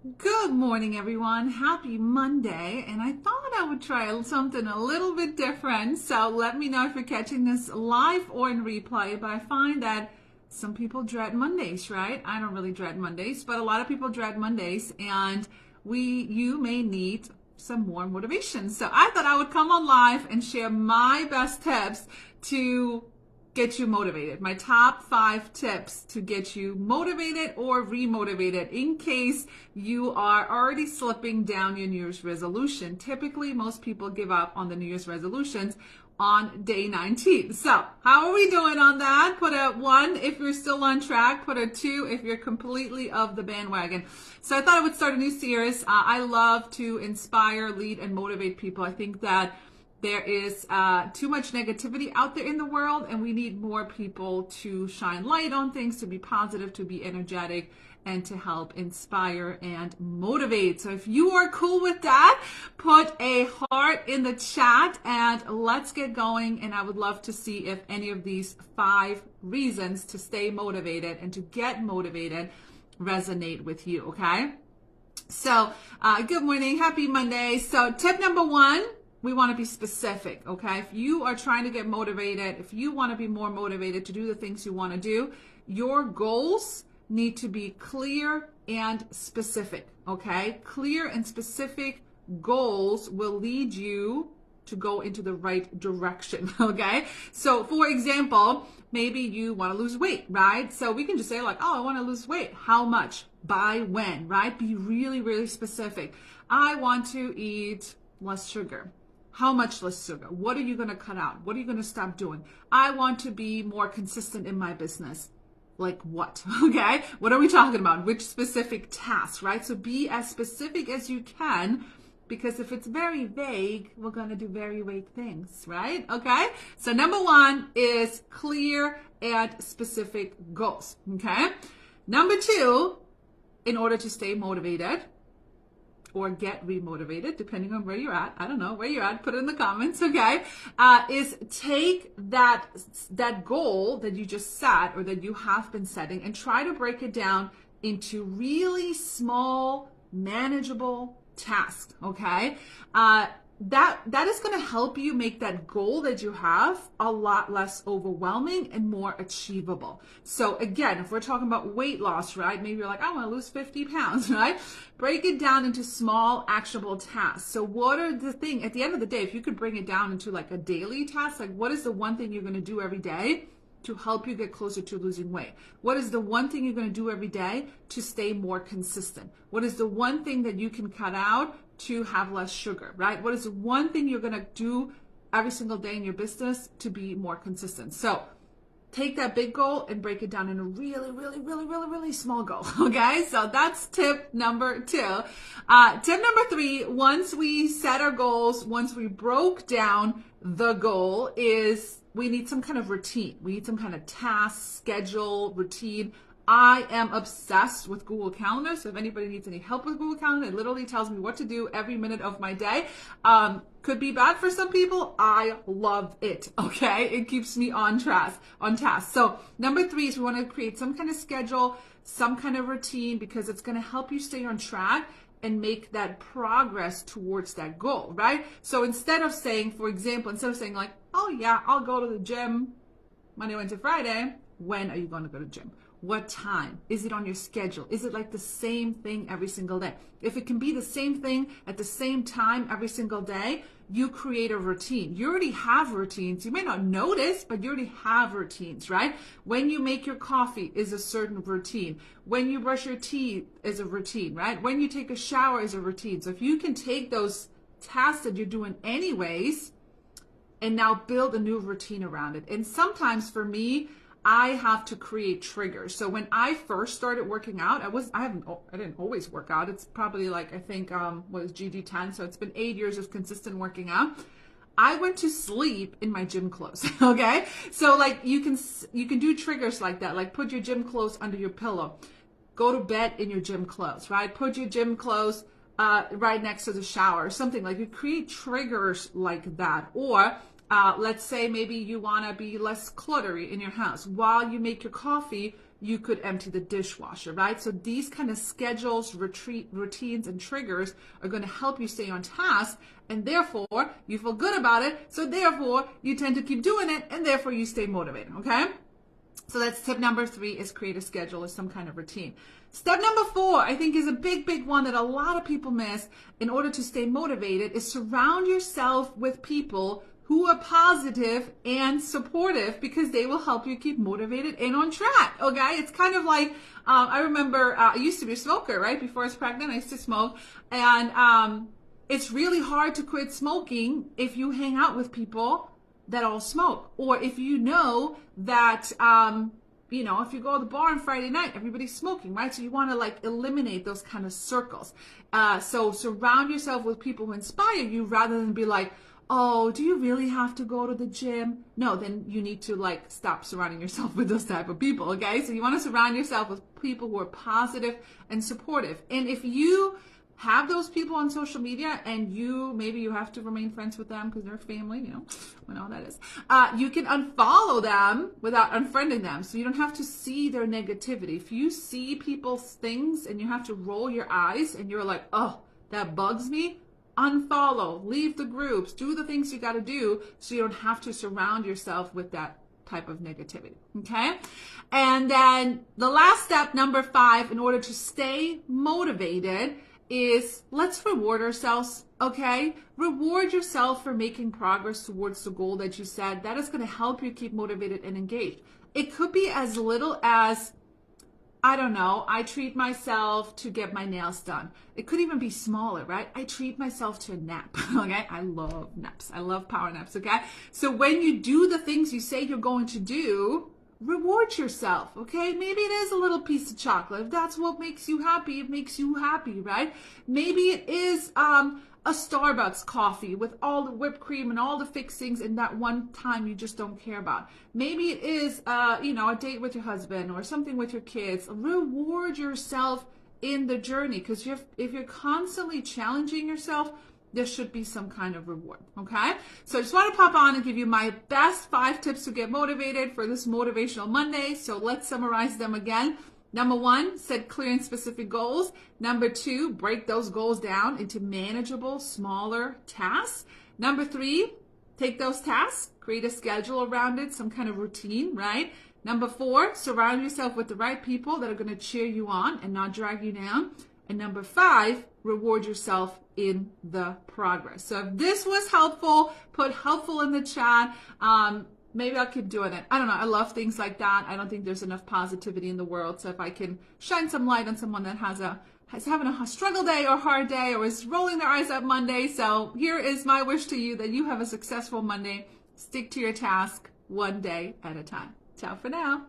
Good morning, everyone. Happy Monday. And I thought I would try something a little bit different. So let me know if you're catching this live or in replay. But I find that some people dread Mondays, right? I don't really dread Mondays, but a lot of people dread Mondays. And you may need some more motivation. So I thought I would come on live and share my best tips to get you motivated. My top 5 tips to get you motivated or remotivated in case you are already slipping down your New Year's resolution. Typically, most people give up on the New Year's resolutions on day 19. So how are we doing on that? Put a 1 if you're still on track. Put a 2 if you're completely of the bandwagon. So I thought I would start a new series. I love to inspire, lead, and motivate people. I think that there is too much negativity out there in the world, and we need more people to shine light on things, to be positive, to be energetic, and to help inspire and motivate. So if you are cool with that, put a heart in the chat and let's get going. And I would love to see if any of these 5 reasons to stay motivated and to get motivated resonate with you, okay? So good morning, happy Monday. So tip number 1, we want to be specific, okay? If you are trying to get motivated, if you want to be more motivated to do the things you want to do, your goals need to be clear and specific, okay? Clear and specific goals will lead you to go into the right direction, okay? So for example, maybe you want to lose weight, right? So we can just say like, oh, I want to lose weight. How much? By when, right? Be really, really specific. I want to eat less sugar. How much less sugar? What are you going to cut out? What are you going to stop doing? I want to be more consistent in my business. Like what? Okay. What are we talking about? Which specific task, right? So be as specific as you can, because if it's very vague, we're going to do very vague things, right? Okay. So number 1 is clear and specific goals. Okay. Number 2, in order to stay motivated, or get remotivated, depending on where you're at. I don't know where you're at. Put it in the comments, okay? Is take that goal that you just set or that you have been setting and try to break it down into really small, manageable tasks, okay? That is going to help you make that goal that you have a lot less overwhelming and more achievable. So again, if we're talking about weight loss, right? Maybe you're like, I want to lose 50 pounds, right? Break it down into small, actionable tasks. So what are the things, at the end of the day, if you could bring it down into like a daily task, like what is the one thing you're going to do every day to help you get closer to losing weight? What is the one thing you're going to do every day to stay more consistent? What is the one thing that you can cut out to have less sugar, right? What is the one thing you're going to do every single day in your business to be more consistent? So take that big goal and break it down in a really, really, really, really, really small goal, okay? So that's tip number 2. Tip number 3, once we set our goals, once we broke down the goal, is we need some kind of routine. We need some kind of task, schedule, routine. I am obsessed with Google Calendar. So if anybody needs any help with Google Calendar, it literally tells me what to do every minute of my day. Could be bad for some people. I love it. Okay. It keeps me on task. So number 3 is we want to create some kind of schedule, some kind of routine, because it's going to help you stay on track and make that progress towards that goal, right? So instead of saying, for example, like, oh yeah, I'll go to the gym Monday, Wednesday, Friday. When are you going to go to the gym? What time? Is it on your schedule? Is it like the same thing every single day? If it can be the same thing at the same time every single day, you create a routine. You already have routines. You may not notice, but you already have routines, right? When you make your coffee is a certain routine. When you brush your teeth is a routine, right? When you take a shower is a routine. So if you can take those tasks that you're doing anyways and now build a new routine around it. And sometimes for me, I have to create triggers. So when I first started working out, I didn't always work out. It's probably like, I think, was GD10. So it's been 8 years of consistent working out. I went to sleep in my gym clothes. Okay. So like you can do triggers like that. Like put your gym clothes under your pillow, go to bed in your gym clothes, right? Put your gym clothes right next to the shower, something like you create triggers like that. Or let's say maybe you want to be less cluttery in your house. While you make your coffee, you could empty the dishwasher, right? So these kind of schedules, routines, and triggers are going to help you stay on task, and therefore you feel good about it. So therefore you tend to keep doing it, and therefore you stay motivated, okay? So that's tip number 3, is create a schedule or some kind of routine. Step number 4, I think, is a big one that a lot of people miss in order to stay motivated, is surround yourself with people who are positive and supportive, because they will help you keep motivated and on track, okay? It's kind of like, I remember I used to be a smoker, right? Before I was pregnant, I used to smoke. And it's really hard to quit smoking if you hang out with people that all smoke, or if you know that, if you go to the bar on Friday night, everybody's smoking, right? So you want to like eliminate those kind of circles. So surround yourself with people who inspire you, rather than be like, oh, do you really have to go to the gym? No, then you need to like stop surrounding yourself with those type of people, okay? So you want to surround yourself with people who are positive and supportive. And if you have those people on social media, and maybe you have to remain friends with them because they're family, we know how that is. You can unfollow them without unfriending them, so you don't have to see their negativity. If you see people's things and you have to roll your eyes and you're like, oh, that bugs me, unfollow, leave the groups, do the things you got to do, so you don't have to surround yourself with that type of negativity, okay? And then the last step, number 5, in order to stay motivated, is let's reward ourselves, okay? Reward yourself for making progress towards the goal that you set. That is going to help you keep motivated and engaged. It could be as little as, I don't know, I treat myself to get my nails done. It could even be smaller, right? I treat myself to a nap, okay? I love naps. I love power naps, okay? So when you do the things you say you're going to do, reward yourself, okay? Maybe it is a little piece of chocolate. If that's what makes you happy, it makes you happy, right? Maybe it is a Starbucks coffee with all the whipped cream and all the fixings, and that one time you just don't care about. Maybe it is, a date with your husband or something with your kids. Reward yourself in the journey, because if you're constantly challenging yourself, there should be some kind of reward, okay? So I just want to pop on and give you my best 5 tips to get motivated for this Motivational Monday. So let's summarize them again. Number 1, set clear and specific goals. Number 2, break those goals down into manageable, smaller tasks. Number 3, take those tasks, create a schedule around it, some kind of routine, right? Number 4, surround yourself with the right people that are going to cheer you on and not drag you down. And number 5, reward yourself in the progress. So if this was helpful, put helpful in the chat. Maybe I'll keep doing it. I don't know. I love things like that. I don't think there's enough positivity in the world. So if I can shine some light on someone that has having a struggle day or hard day, or is rolling their eyes up Monday. So here is my wish to you, that you have a successful Monday. Stick to your task one day at a time. Ciao for now.